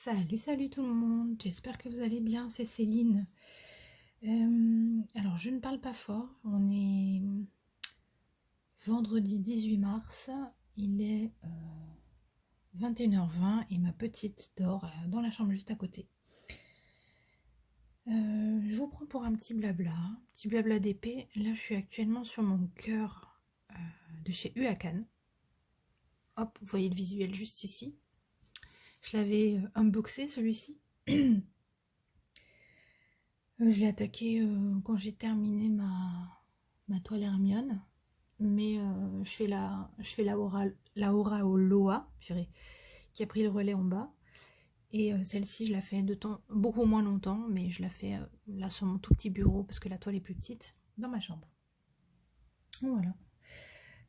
Salut tout le monde, j'espère que vous allez bien, c'est Céline. Alors je ne parle pas fort, on est vendredi 18 mars, il est 21h20 et ma petite dort dans la chambre juste à côté. Je vous prends pour un petit blabla d'épée. Là je suis actuellement sur mon cœur de chez Huacan. Hop, vous voyez le visuel juste ici. Je l'avais unboxé celui-ci. Je l'ai attaqué quand j'ai terminé ma toile Hermione. Mais je fais la Aura au Loa, purée, qui a pris le relais en bas. Et celle-ci, je la fais beaucoup moins longtemps, mais je la fais là sur mon tout petit bureau, parce que la toile est plus petite, dans ma chambre. Voilà.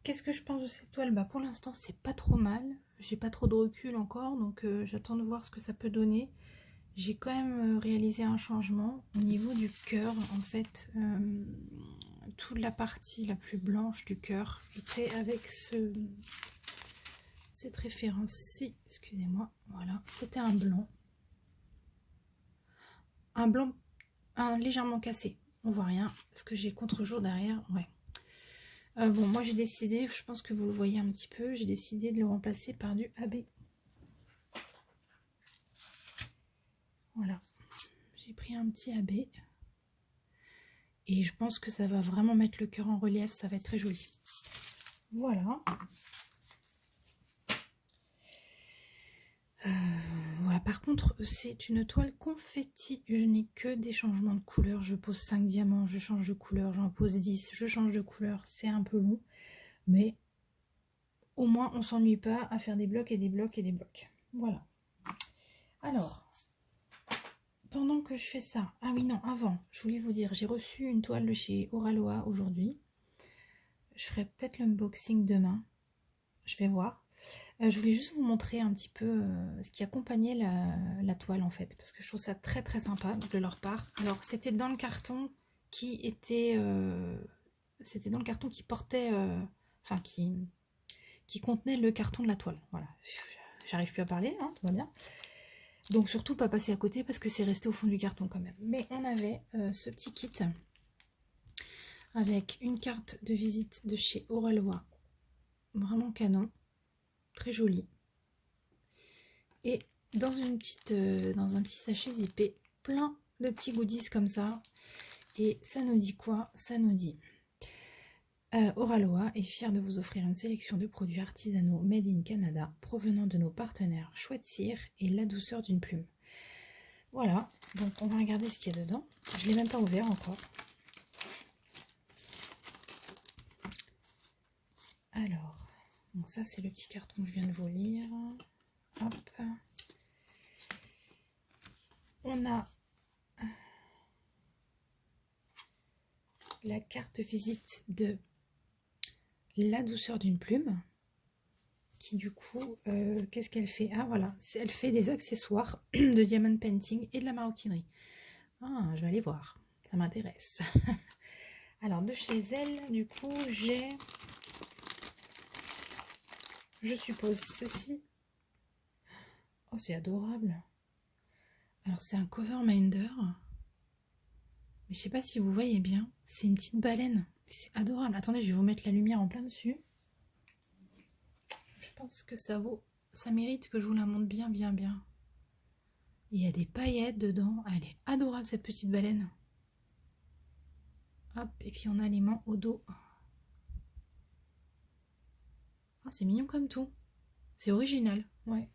Qu'est-ce que je pense de cette toile? Bah, pour l'instant, c'est pas trop mal. J'ai pas trop de recul encore, donc j'attends de voir ce que ça peut donner. J'ai quand même réalisé un changement au niveau du cœur. En fait, toute la partie la plus blanche du cœur était avec cette référence-ci. Excusez-moi, voilà. C'était un blanc. Un blanc légèrement cassé. On voit rien. Est-ce que j'ai contre-jour derrière? Ouais. Bon, moi j'ai décidé, je pense que vous le voyez un petit peu, j'ai décidé de le remplacer par du AB. Voilà. J'ai pris un petit AB. Et je pense que ça va vraiment mettre le cœur en relief, ça va être très joli. Voilà. Voilà. Par contre, c'est une toile confetti. Je n'ai que des changements de couleur. Je pose 5 diamants, je change de couleur, j'en pose 10, je change de couleur. C'est un peu long, mais au moins on s'ennuie pas à faire des blocs et des blocs et des blocs. Voilà. Alors, pendant que je fais ça, ah oui non, avant, je voulais vous dire, j'ai reçu une toile de chez Oraloa aujourd'hui. Je ferai peut-être l'unboxing demain. Je vais voir. Je voulais juste vous montrer un petit peu ce qui accompagnait la toile en fait, parce que je trouve ça très très sympa de leur part. Alors c'était dans le carton qui était, c'était dans le carton qui portait, enfin qui contenait le carton de la toile. Voilà, j'arrive plus à parler, hein, tout va bien. Donc surtout pas passer à côté parce que c'est resté au fond du carton quand même. Mais on avait ce petit kit avec une carte de visite de chez Oraloa, vraiment canon. Très joli. Et dans dans un petit sachet zippé, plein de petits goodies comme ça. Et ça nous dit quoi? Ça nous dit Oraloa est fier de vous offrir une sélection de produits artisanaux made in Canada provenant de nos partenaires Chouette Cire et la douceur d'une plume. Voilà, donc on va regarder ce qu'il y a dedans. Je ne l'ai même pas ouvert encore. Alors, bon, ça c'est le petit carton que je viens de vous lire. Hop. On a la carte visite de la douceur d'une plume, qui du coup, qu'est-ce qu'elle fait? Ah voilà, elle fait des accessoires de diamond painting et de la maroquinerie. Ah, je vais aller voir, ça m'intéresse. Alors de chez elle, du coup, j'ai, je suppose, ceci. Oh, c'est adorable. Alors c'est un cover minder. Mais je sais pas si vous voyez bien, c'est une petite baleine. C'est adorable. Attendez, je vais vous mettre la lumière en plein dessus. Je pense que ça mérite que je vous la montre bien. Il y a des paillettes dedans. Elle est adorable cette petite baleine. Hop, et puis on a l'aimant au dos. Ah, c'est mignon comme tout. C'est original, ouais.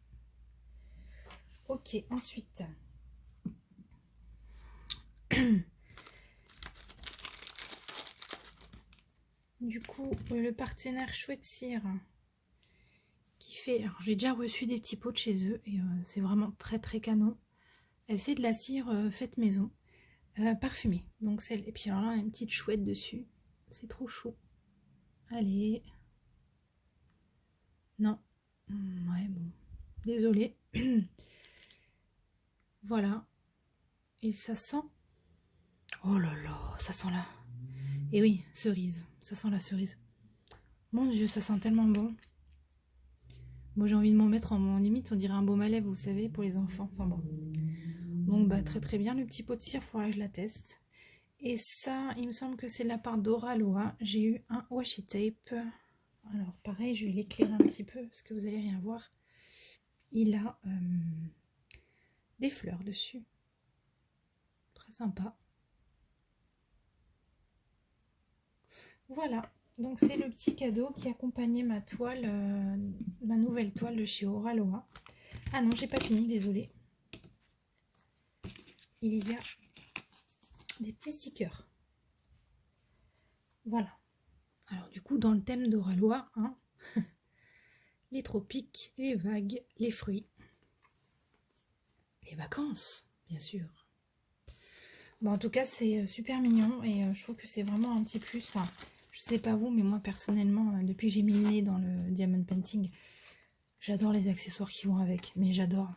Ok, ensuite. Du coup, le partenaire Chouette Cire qui fait... Alors, j'ai déjà reçu des petits pots de chez eux et c'est vraiment très très canon. Elle fait de la cire faite maison, parfumée. Donc et puis alors là, une petite chouette dessus. C'est trop chaud. Allez. Non. Ouais, bon. Désolée. Voilà. Et ça sent... Oh là là, ça sent là. Et oui, cerise. Ça sent la cerise. Mon Dieu, ça sent tellement bon. Moi, j'ai envie de m'en mettre en limite, on dirait un baume à lèvres, vous savez, pour les enfants. Enfin bon. Donc, bah, très très bien. Le petit pot de cire, il faudra que je la teste. Et ça, il me semble que c'est de la part d'Oraloa. J'ai eu un washi tape. Alors, pareil, je vais l'éclairer un petit peu parce que vous allez rien voir. Il a des fleurs dessus. Très sympa. Voilà. Donc, c'est le petit cadeau qui accompagnait ma toile, ma nouvelle toile de chez Oraloa. Ah non, j'ai pas fini, désolée. Il y a des petits stickers. Voilà. Alors du coup, dans le thème d'Oraloa, hein, les tropiques, les vagues, les fruits, les vacances, bien sûr. Bon, en tout cas, c'est super mignon et je trouve que c'est vraiment un petit plus. Enfin, je sais pas vous, mais moi personnellement, depuis que j'ai mis le nez dans le diamond painting, j'adore les accessoires qui vont avec, mais j'adore.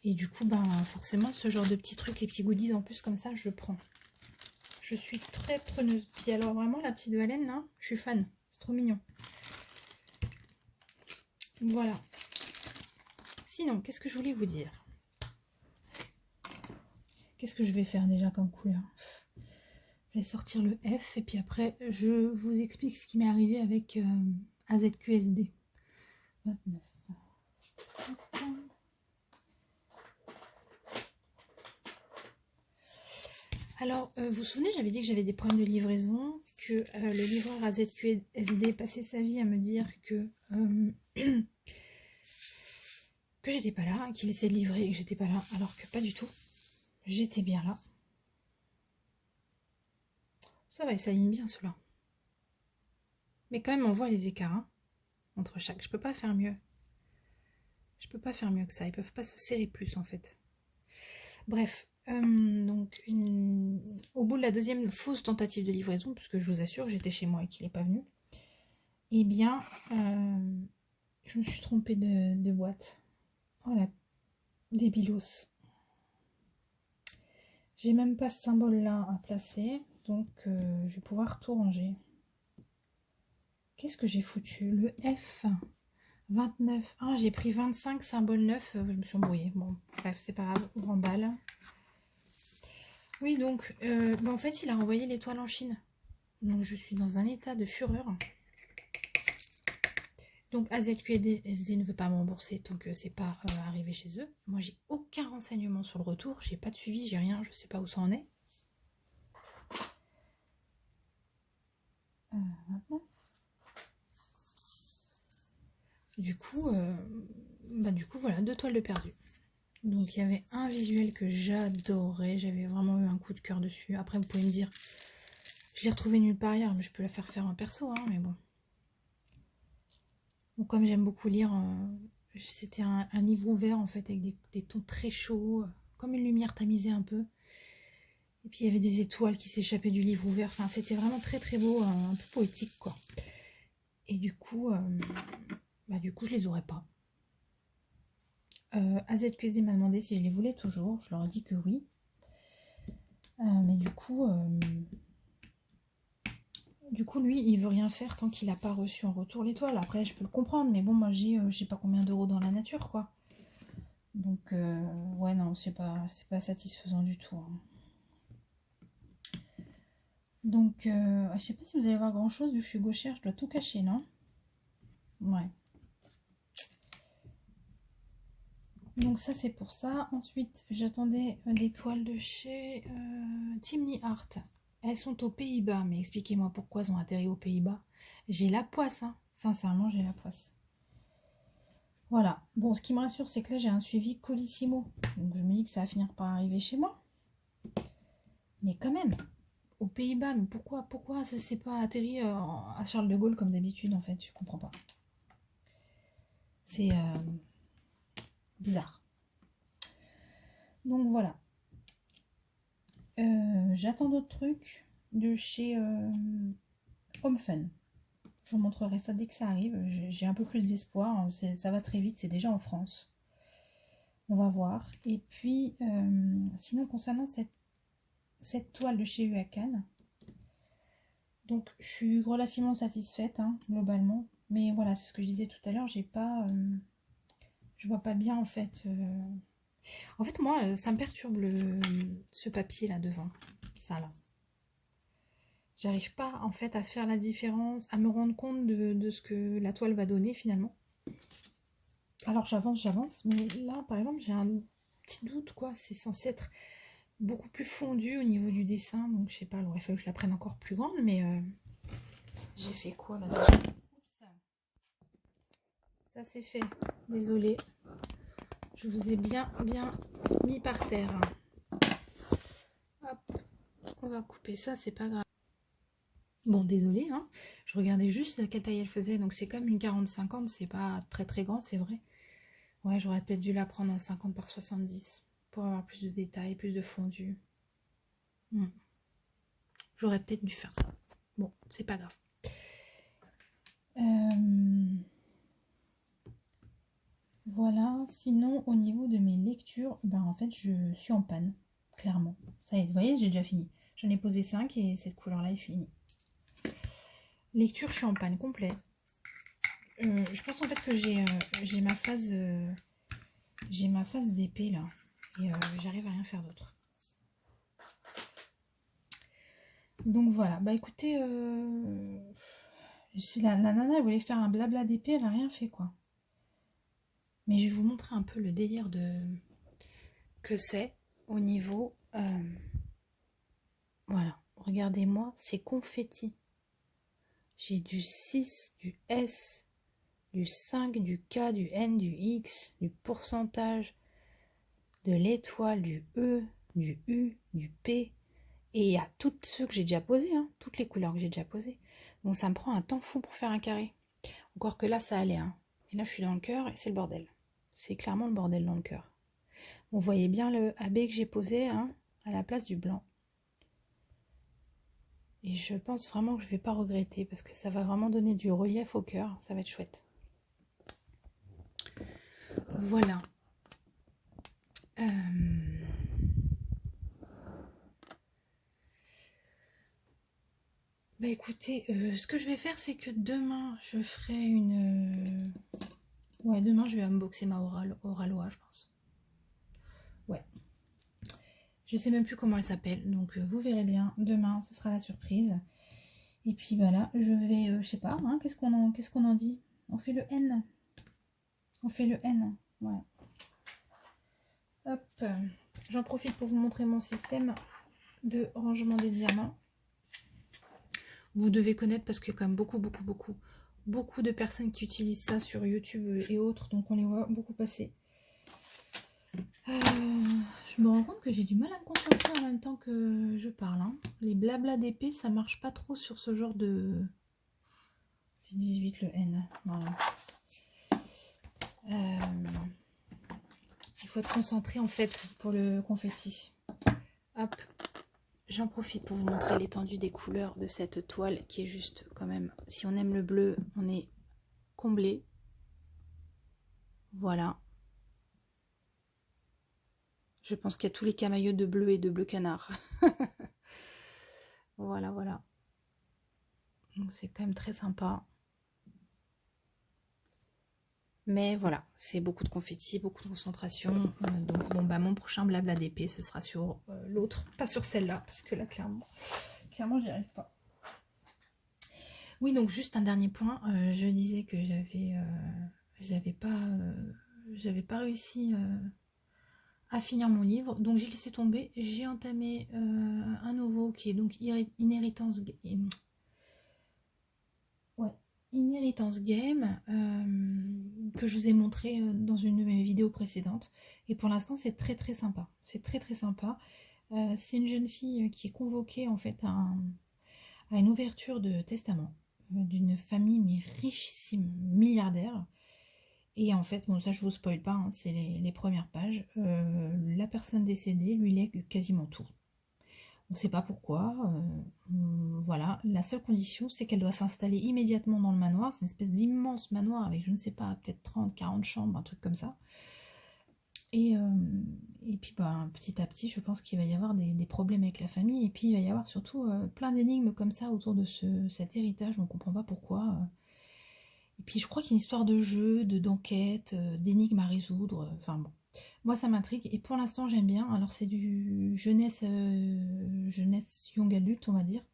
Et du coup, ben, forcément, ce genre de petits trucs, les petits goodies en plus comme ça, je prends. Je suis très preneuse. Puis alors vraiment, la petite baleine, là, je suis fan. C'est trop mignon. Voilà. Sinon, qu'est-ce que je voulais vous dire? Qu'est-ce que je vais faire déjà comme couleur? Je vais sortir le F et puis après, je vous explique ce qui m'est arrivé avec AZQSD. 29. Alors, vous vous souvenez, j'avais dit que j'avais des problèmes de livraison, que le livreur AZQSD passait sa vie à me dire que que j'étais pas là, qu'il essayait de livrer et que j'étais pas là, alors que pas du tout. J'étais bien là. Ça va, il s'aligne bien ceux-là. Mais quand même, on voit les écarts hein, entre chaque. Je peux pas faire mieux. Je peux pas faire mieux que ça. Ils peuvent pas se serrer plus en fait. Bref, donc au bout de la deuxième fausse tentative de livraison, puisque je vous assure que j'étais chez moi et qu'il n'est pas venu, eh bien, je me suis trompée de boîte. Oh la débilos. J'ai même pas ce symbole-là à placer, donc je vais pouvoir tout ranger. Qu'est-ce que j'ai foutu? Le F 29. Ah, j'ai pris 25 symboles neufs, je me suis embrouillée. Bon, bref, c'est pas grave, grande balle. Oui, donc, bah, en fait, il a renvoyé l'étoile en Chine. Donc, je suis dans un état de fureur. Donc, AZQSD ne veut pas me rembourser tant que c'est pas arrivé chez eux. Moi, j'ai aucun renseignement sur le retour. J'ai pas de suivi, j'ai rien. Je sais pas où ça en est. 29. Du coup, voilà, 2 toiles de perdu. Donc, il y avait un visuel que j'adorais. J'avais vraiment eu un coup de cœur dessus. Après, vous pouvez me dire, je l'ai retrouvé nulle part ailleurs, mais je peux la faire en perso, hein, mais bon. Donc, comme j'aime beaucoup lire, c'était un livre ouvert en fait avec des tons très chauds, comme une lumière tamisée un peu. Et puis il y avait des étoiles qui s'échappaient du livre ouvert. Enfin, c'était vraiment très très beau, un peu poétique quoi. Et du coup, je les aurais pas. AZQZ m'a demandé si je les voulais toujours. Je leur ai dit que oui. Mais du coup, lui, il veut rien faire tant qu'il n'a pas reçu en retour l'étoile. Après, je peux le comprendre, mais bon, moi, j'ai je sais pas combien d'euros dans la nature, quoi. Donc, ouais, non, c'est pas satisfaisant du tout. Hein. Donc, je sais pas si vous allez voir grand-chose, vu que je suis gauchère, je dois tout cacher, non? Ouais. Donc ça, c'est pour ça. Ensuite, j'attendais des toiles de chez Timney Art. Elles sont aux Pays-Bas, mais expliquez-moi pourquoi elles ont atterri aux Pays-Bas. J'ai la poisse, hein. Sincèrement, j'ai la poisse. Voilà. Bon, ce qui me rassure, c'est que là, j'ai un suivi Colissimo. Donc, je me dis que ça va finir par arriver chez moi. Mais quand même, aux Pays-Bas, mais pourquoi ça s'est pas atterri à Charles de Gaulle comme d'habitude, en fait? Je comprends pas. C'est bizarre. Donc, voilà. J'attends d'autres trucs de chez Home Fun. Je vous montrerai ça dès que ça arrive. J'ai un peu plus d'espoir. Ça va très vite. C'est déjà en France. On va voir. Et puis, sinon, concernant cette toile de chez Cannes, donc je suis relativement satisfaite, hein, globalement. Mais voilà, c'est ce que je disais tout à l'heure, j'ai pas... je vois pas bien en fait. En fait, moi, ça me perturbe ce papier là devant. Ça là. J'arrive pas en fait à faire la différence, à me rendre compte de ce que la toile va donner finalement. Alors j'avance, mais là par exemple j'ai un petit doute quoi, c'est censé être beaucoup plus fondu au niveau du dessin, donc je sais pas, il aurait fallu que je la prenne encore plus grande, mais j'ai fait quoi là déjà? Ça c'est fait, désolée, je vous ai bien mis par terre. Hop, on va couper ça, c'est pas grave. Bon, désolé, hein. Je regardais juste quelle taille elle faisait, donc c'est comme une 40-50, c'est pas très très grand, c'est vrai. Ouais, j'aurais peut-être dû la prendre en 50 par 70 pour avoir plus de détails, plus de fondu. J'aurais peut-être dû faire ça. Bon, c'est pas grave. Voilà, sinon au niveau de mes lectures, ben en fait je suis en panne, clairement. Ça y est, vous voyez, j'ai déjà fini. J'en ai posé 5 et cette couleur-là est finie. Lecture, je suis en panne complet. Je pense en fait que j'ai ma phase d'épée là. Et j'arrive à rien faire d'autre. Donc voilà, bah écoutez, si la nana elle voulait faire un blabla d'épée, elle a rien fait quoi. Mais je vais vous montrer un peu le délire que c'est au niveau... voilà, regardez-moi, c'est confetti. J'ai du 6, du S, du 5, du K, du N, du X, du pourcentage, de l'étoile, du E, du U, du P. Et il y a tous ceux que j'ai déjà posés, hein, toutes les couleurs que j'ai déjà posées. Donc ça me prend un temps fou pour faire un carré. Encore que là, ça allait. Hein. Et là, je suis dans le cœur et c'est le bordel. C'est clairement le bordel dans le cœur. Vous voyez bien le AB que j'ai posé hein, à la place du blanc. Et je pense vraiment que je ne vais pas regretter parce que ça va vraiment donner du relief au cœur. Ça va être chouette. Voilà. Bah écoutez, ce que je vais faire, c'est que demain, je ferai une... Ouais, demain, je vais unboxer ma Oraloa, je pense. Ouais. Je sais même plus comment elle s'appelle, donc vous verrez bien. Demain, ce sera la surprise. Et puis voilà, je vais, je sais pas, hein, qu'est-ce qu'on en dit? On fait le N. On fait le N, ouais. Hop, j'en profite pour vous montrer mon système de rangement des diamants. Vous devez connaître parce qu'il y a quand même beaucoup de personnes qui utilisent ça sur YouTube et autres, donc on les voit beaucoup passer. Je me rends compte que j'ai du mal à me concentrer en même temps que je parle. Hein. Les blabla d'épée, ça marche pas trop sur ce genre de... C'est 18 le N, voilà. Il faut être concentré en fait pour le confetti. Hop, j'en profite pour vous montrer l'étendue des couleurs de cette toile qui est juste quand même, si on aime le bleu, on est comblé. Voilà. Je pense qu'il y a tous les camaïeux de bleu et de bleu canard. Voilà, voilà. Donc c'est quand même très sympa. Mais voilà, c'est beaucoup de confetti, beaucoup de concentration. Donc bon, bah mon prochain blabla d'épée, ce sera sur l'autre, pas sur celle-là, parce que là, clairement, j'y arrive pas. Oui, donc juste un dernier point. Je disais que j'avais pas réussi à finir mon livre, donc j'ai laissé tomber. J'ai entamé un nouveau qui est donc Inheritance Game, que je vous ai montré dans une de mes vidéos précédentes. Et pour l'instant, c'est très très sympa. C'est très très sympa. C'est une jeune fille qui est convoquée en fait à une ouverture de testament d'une famille mais richissime, milliardaire. Et en fait, bon ça je vous spoil pas, hein, c'est les premières pages. La personne décédée lui lègue quasiment tout. On ne sait pas pourquoi. Voilà, la seule condition, c'est qu'elle doit s'installer immédiatement dans le manoir. C'est une espèce d'immense manoir avec, je ne sais pas, peut-être 30, 40 chambres, un truc comme ça. Et puis, bah, petit à petit, je pense qu'il va y avoir des problèmes avec la famille. Et puis, il va y avoir surtout plein d'énigmes comme ça autour de cet héritage. On ne comprend pas pourquoi. Et puis je crois qu'il y a une histoire de jeu, d'enquête, d'énigmes à résoudre. Enfin bon, moi ça m'intrigue. Et pour l'instant j'aime bien. Alors c'est du jeunesse young adulte on va dire.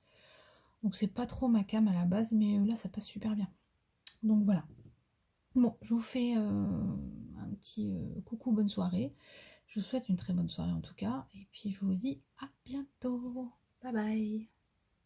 Donc c'est pas trop ma came à la base, mais là ça passe super bien. Donc voilà. Bon, je vous fais un petit coucou, bonne soirée. Je vous souhaite une très bonne soirée en tout cas. Et puis je vous dis à bientôt. Bye bye.